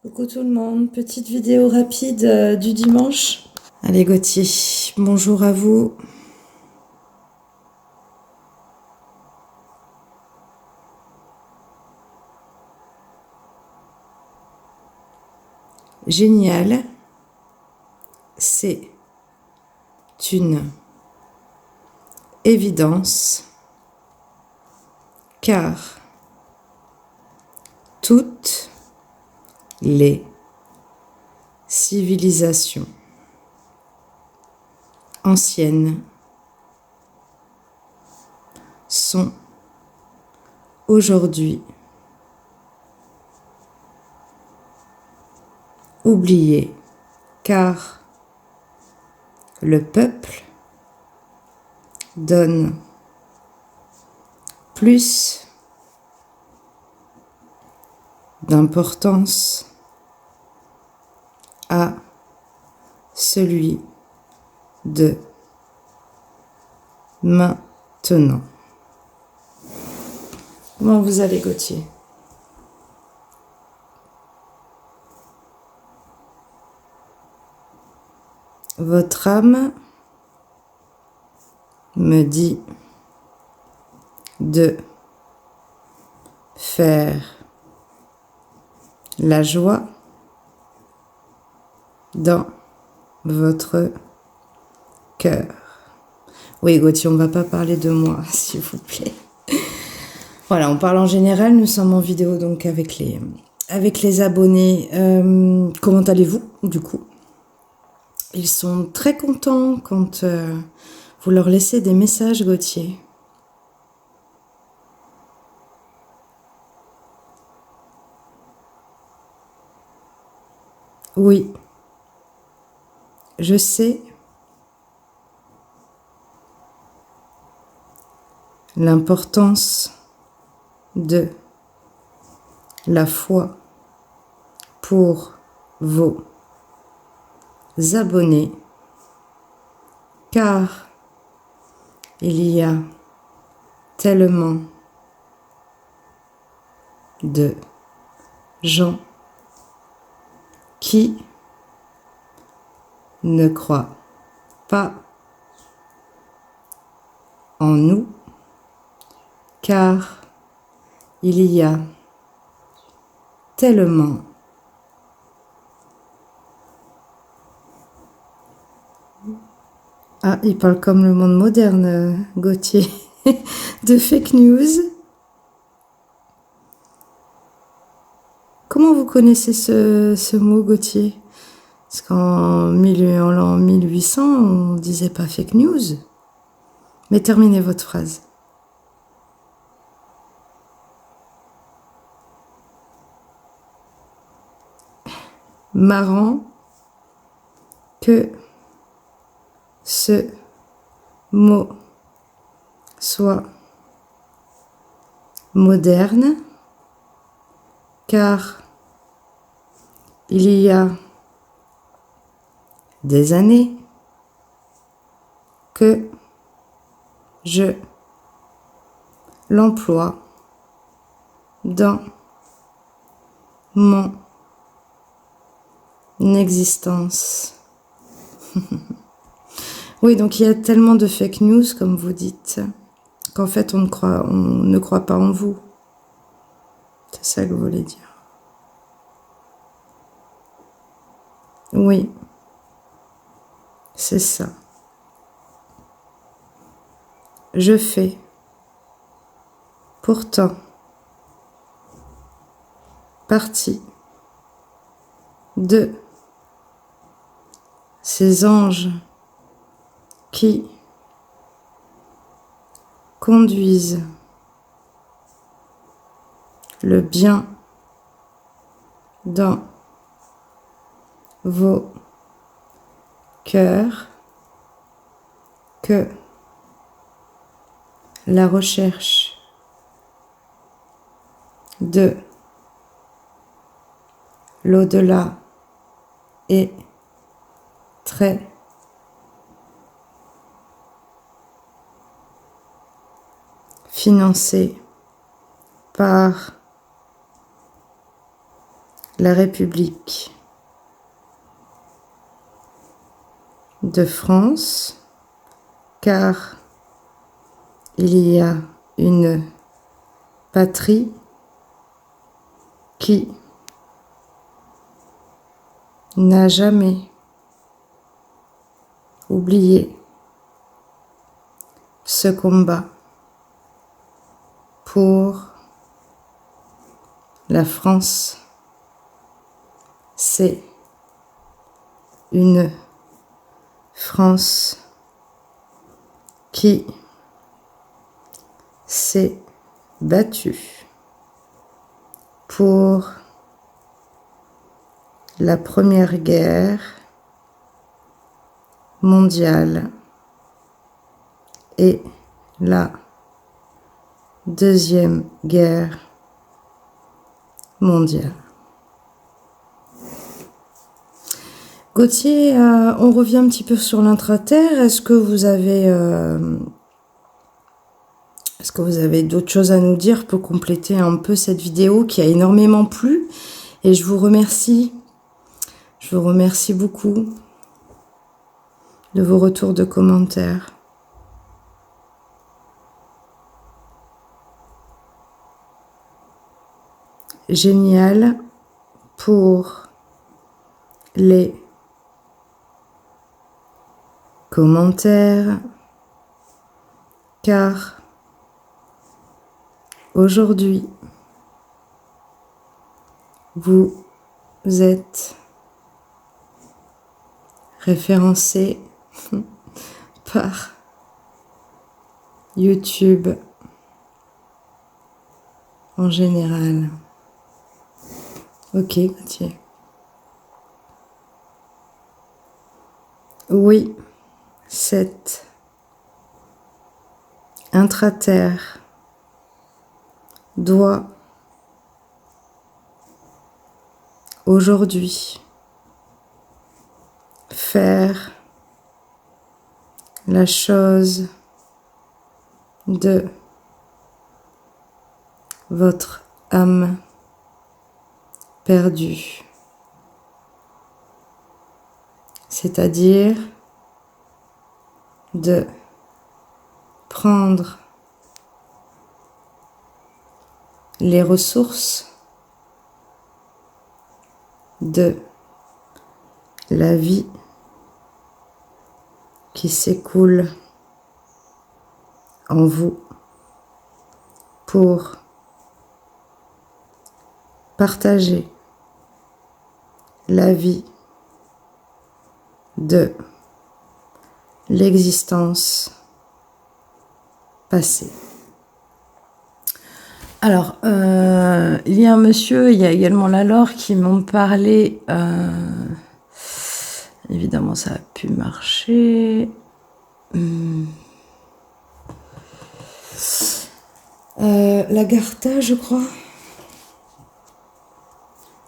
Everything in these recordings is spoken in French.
Coucou tout le monde, petite vidéo rapide du dimanche. Allez Gauthier, bonjour à vous. Génial, c'est une évidence car toutes les civilisations anciennes sont aujourd'hui oubliées car le peuple donne plus d'importance à celui de maintenant. Comment vous allez Gauthier? Votre âme me dit de faire la joie dans votre cœur. Oui Gauthier, on ne va pas parler de moi, s'il vous plaît. Voilà, on parle en général, nous sommes en vidéo donc avec les abonnés. Comment allez-vous du coup? Ils sont très contents quand vous leur laissez des messages Gauthier. Oui, je sais l'importance de la foi pour vos abonnés, car il y a tellement de gens qui ne croient pas en nous, car il y a tellement Ah, il parle comme le monde moderne, Gauthier, de fake news. Comment vous connaissez ce mot, Gauthier? Parce qu'en l'an 1800, on ne disait pas fake news. Mais terminez votre phrase. Marrant que ce mot soit moderne, car il y a des années que je l'emploie dans mon existence. Oui, donc il y a tellement de fake news, comme vous dites, qu'en fait on ne croit pas en vous. C'est ça que vous voulez dire. Oui, c'est ça. Je fais pourtant partie de ces anges qui conduisent le bien dans vos cœurs, que la recherche de l'au-delà est très financée par la République de France, car il y a une patrie qui n'a jamais oublié ce combat pour la France. C'est une France qui s'est battue pour la Première Guerre mondiale et la Deuxième Guerre mondiale. Gauthier, on revient un petit peu sur l'intraterre. Est-ce que vous avez d'autres choses à nous dire pour compléter un peu cette vidéo qui a énormément plu? Et je vous remercie beaucoup de vos retours de commentaires. Génial pour les commentaires, car aujourd'hui, vous êtes référencé par YouTube en général. Ok, Gauthier. Oui, cette intraterre doit aujourd'hui faire la chose de votre âme perdue, c'est-à-dire de prendre les ressources de la vie qui s'écoule en vous pour partager la vie de l'existence passée. Alors, il y a un monsieur, il y a également la Laure qui m'ont parlé. Évidemment, ça a pu marcher. L'Agartha, je crois.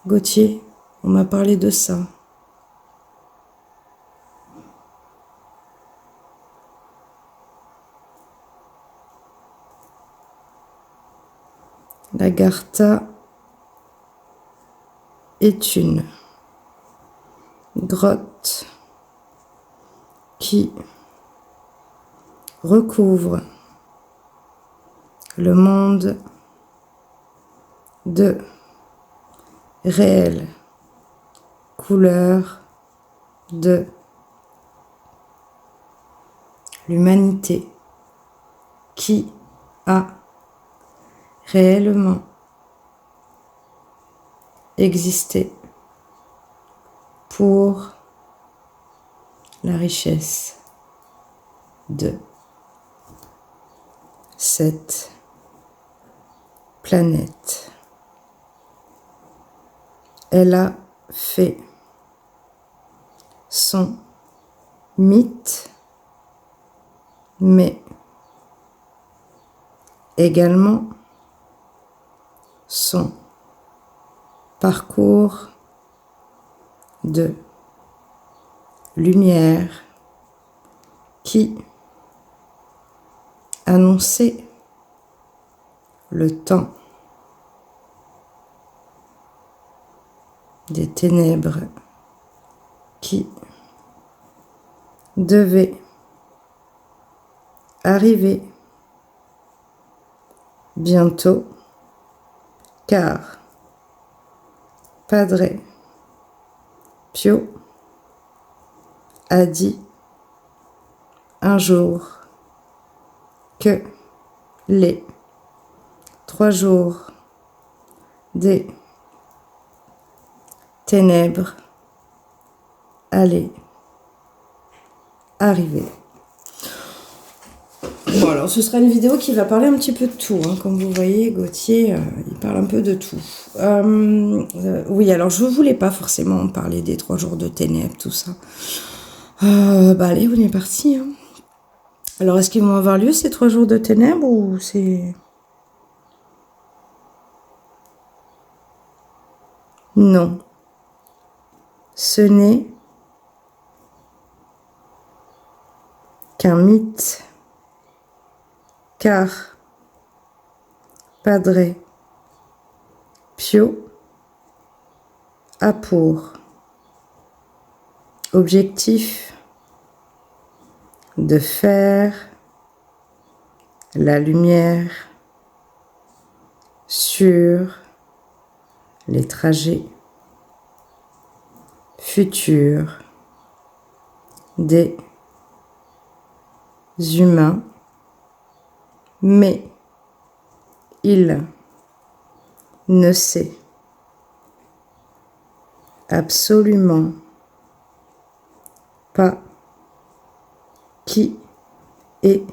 Gauthier, on m'a parlé de ça. L'Agartha est une grotte qui recouvre le monde de réelles couleurs de l'humanité qui a réellement existé pour la richesse de cette planète. Elle a fait son mythe, mais également son parcours de lumière qui annonçait le temps des ténèbres qui devaient arriver bientôt, car Padre Pio a dit un jour que les 3 jours des ténèbres allaient arriver. Bon, alors ce sera une vidéo qui va parler un petit peu de tout, hein. Comme vous voyez, Gauthier, il parle un peu de tout. Oui, alors je voulais pas forcément parler des 3 jours de ténèbres, tout ça. Bah allez, on est parti, hein. Alors, est-ce qu'ils vont avoir lieu ces 3 jours de ténèbres ou c'est... Non. Ce n'est qu'un mythe, car Padre Pio a pour objectif de faire la lumière sur les trajets futurs des humains, mais il ne sait absolument pas qui et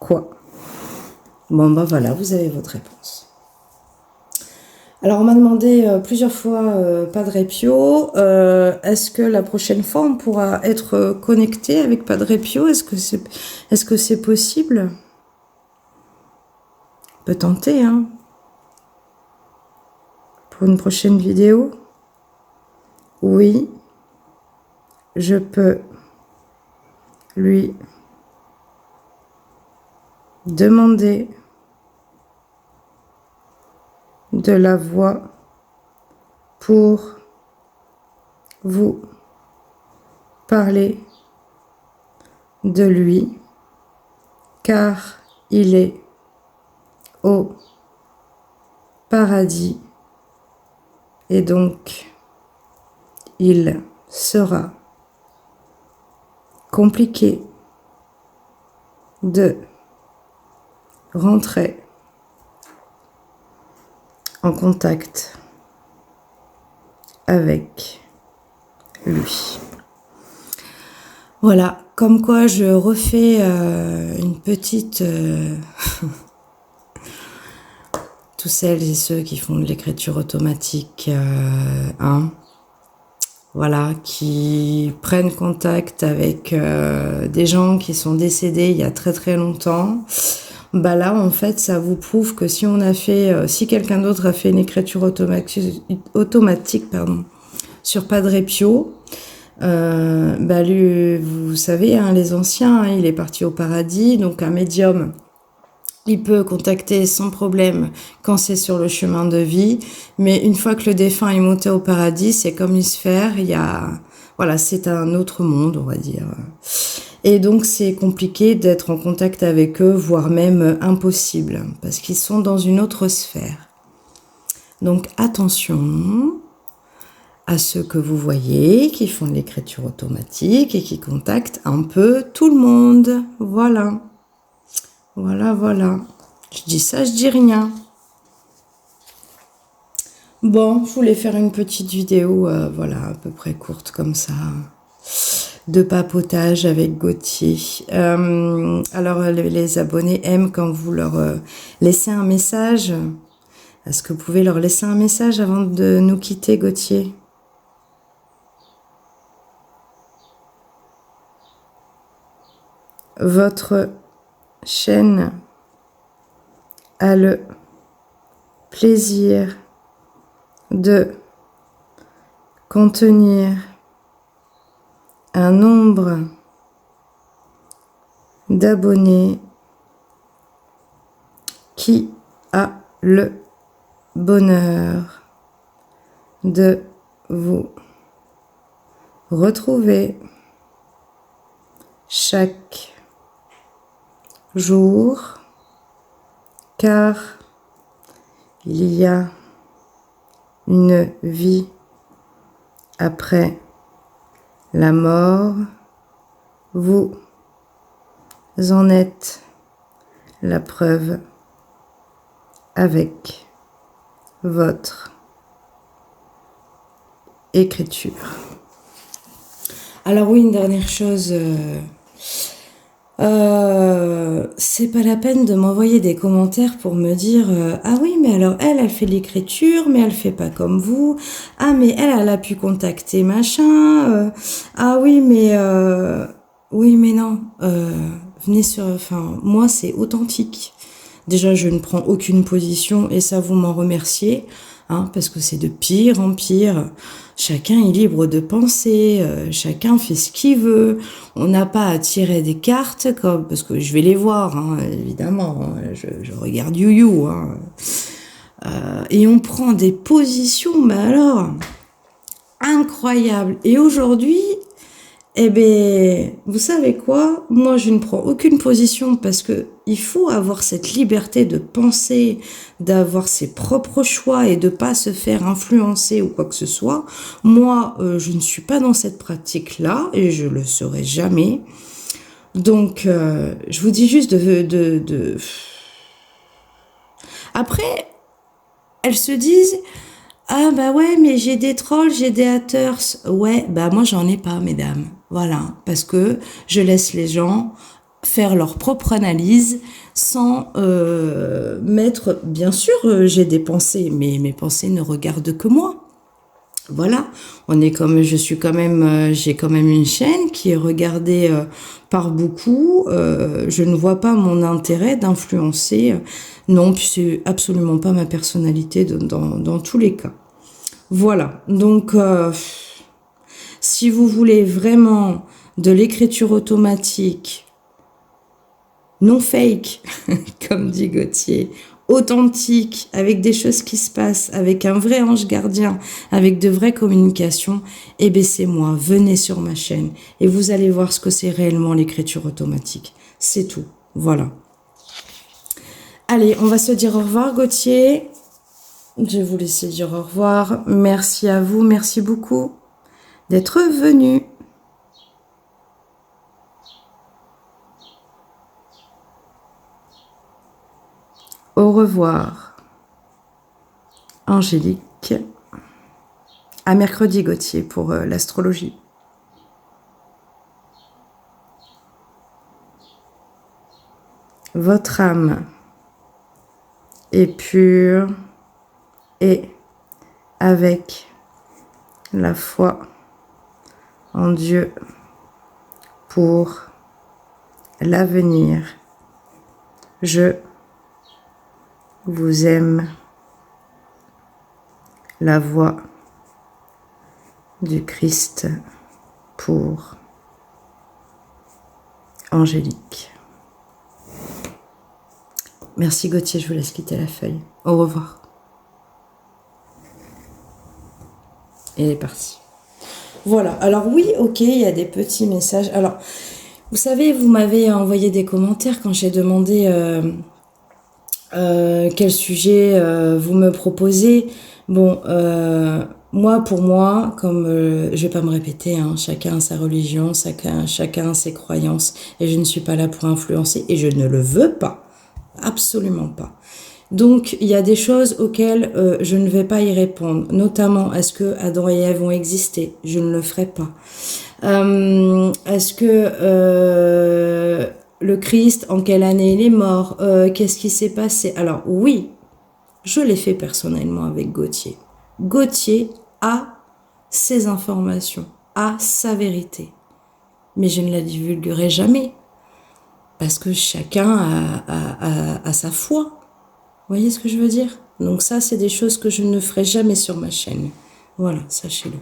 quoi. Bon, bah voilà, vous avez votre réponse. Alors, on m'a demandé plusieurs fois, Padre Pio, est-ce que la prochaine fois, on pourra être connecté avec Padre Pio? Est-ce que c'est possible? On peut tenter, hein, pour une prochaine vidéo. Oui, je peux lui demander de la voix pour vous parler de lui, car il est au paradis et donc il sera compliqué de rentrer en contact avec lui. Voilà, comme quoi je refais une petite... tous celles et ceux qui font de l'écriture automatique, hein, voilà, qui prennent contact avec des gens qui sont décédés il y a très très longtemps. Bah là, en fait, ça vous prouve que si on a fait, si quelqu'un d'autre a fait une écriture automatique, pardon, sur Padre Pio, bah lui, vous savez, hein, les anciens, hein, il est parti au paradis, donc un médium, il peut contacter sans problème quand c'est sur le chemin de vie, mais une fois que le défunt est monté au paradis, c'est comme une sphère, il y a, voilà, c'est un autre monde, on va dire. Et donc, c'est compliqué d'être en contact avec eux, voire même impossible, parce qu'ils sont dans une autre sphère. Donc, attention à ceux que vous voyez, qui font de l'écriture automatique et qui contactent un peu tout le monde. Voilà. Voilà, voilà. Je dis ça, je dis rien. Bon, je voulais faire une petite vidéo, voilà, à peu près courte comme ça, de papotage avec Gauthier. Alors, les abonnés aiment quand vous leur laissez un message. Est-ce que vous pouvez leur laisser un message avant de nous quitter, Gauthier? Votre chaîne a le plaisir de contenir un nombre d'abonnés qui a le bonheur de vous retrouver chaque jour, car il y a une vie après la mort. Vous en êtes la preuve avec votre écriture. Alors oui, une dernière chose, c'est pas la peine de m'envoyer des commentaires pour me dire ah oui, mais alors elle fait l'écriture, mais elle fait pas comme vous. Ah mais elle a pu contacter machin. Ah oui, mais non. Venez sur, enfin moi c'est authentique. Déjà je ne prends aucune position et ça vous m'en remerciez. Hein, parce que c'est de pire en pire. Chacun est libre de penser, chacun fait ce qu'il veut. On n'a pas à tirer des cartes, parce que je vais les voir, hein, évidemment. Hein, je regarde You. Hein. Et on prend des positions, mais alors, incroyables. Et aujourd'hui, eh bien, vous savez quoi? Moi, je ne prends aucune position parce que il faut avoir cette liberté de penser, d'avoir ses propres choix et de pas se faire influencer ou quoi que ce soit. Moi, je ne suis pas dans cette pratique-là et je le serai jamais. Donc, je vous dis juste de... Après, elles se disent... Ah bah ouais, mais j'ai des trolls, j'ai des haters. Ouais, bah moi j'en ai pas, mesdames. Voilà, parce que je laisse les gens faire leur propre analyse sans mettre... Bien sûr, j'ai des pensées, mais mes pensées ne regardent que moi. Voilà, j'ai quand même une chaîne qui est regardée par beaucoup. Je ne vois pas mon intérêt d'influencer. Non, puis c'est absolument pas ma personnalité dans tous les cas. Voilà, donc si vous voulez vraiment de l'écriture automatique, non fake, comme dit Gauthier, authentique, avec des choses qui se passent, avec un vrai ange gardien, avec de vraies communications, eh bien c'est moi, venez sur ma chaîne et vous allez voir ce que c'est réellement l'écriture automatique. C'est tout, voilà. Allez, on va se dire au revoir Gauthier. Je vais vous laisser dire au revoir. Merci à vous, merci beaucoup d'être venu. Au revoir, Angélique. À mercredi, Gauthier, pour l'astrologie. Votre âme est pure et avec la foi en Dieu pour l'avenir. Je vous aime. La voix du Christ pour Angélique. Merci Gauthier, je vous laisse quitter la feuille. Au revoir. Et elle est partie. Voilà, alors oui, ok, il y a des petits messages. Alors, vous savez, vous m'avez envoyé des commentaires quand j'ai demandé quel sujet vous me proposez. Bon, moi, pour moi, comme je vais pas me répéter, hein, chacun a sa religion, chacun a ses croyances, et je ne suis pas là pour influencer, et je ne le veux pas, absolument pas. Donc, il y a des choses auxquelles je ne vais pas y répondre, notamment, est-ce que Adam et Ève ont existé? Je ne le ferai pas. Est-ce que le Christ, en quelle année il est mort? Qu'est-ce qui s'est passé? Alors, oui, je l'ai fait personnellement avec Gauthier. Gauthier a ses informations, a sa vérité. Mais je ne la divulguerai jamais, parce que chacun a sa foi. Vous voyez ce que je veux dire? Donc ça, c'est des choses que je ne ferai jamais sur ma chaîne. Voilà, sachez-le.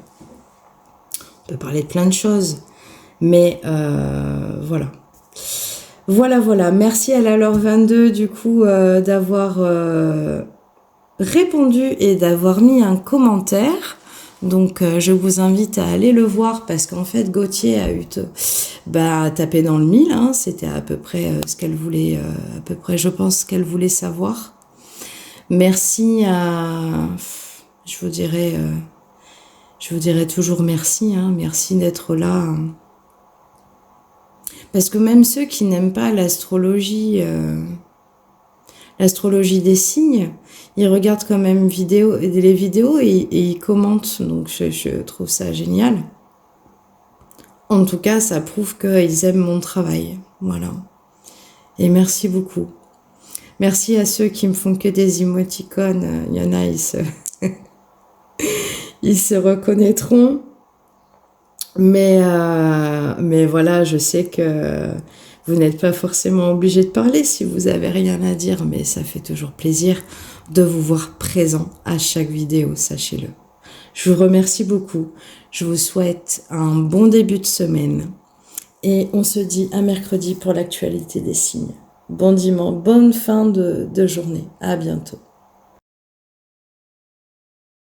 On peut parler de plein de choses, mais voilà. Voilà. Merci à la Laure 22, du coup, d'avoir répondu et d'avoir mis un commentaire. Donc, je vous invite à aller le voir parce qu'en fait, Gauthier a eu tapé dans le mille. Hein, c'était à peu près ce qu'elle voulait, à peu près, je pense, ce qu'elle voulait savoir. Merci à, je vous dirais toujours merci. Hein, merci d'être là. Hein. Parce que même ceux qui n'aiment pas l'astrologie des signes, ils regardent quand même les vidéos et ils commentent. Donc, je trouve ça génial. En tout cas, ça prouve qu'ils aiment mon travail. Voilà. Et merci beaucoup. Merci à ceux qui me font que des émoticônes. Il y en a, ils se reconnaîtront. Mais voilà, je sais que vous n'êtes pas forcément obligé de parler si vous avez rien à dire, mais ça fait toujours plaisir de vous voir présent à chaque vidéo, sachez-le. Je vous remercie beaucoup. Je vous souhaite un bon début de semaine. Et on se dit à mercredi pour l'actualité des signes. Bon dimanche, bonne fin de journée. À bientôt.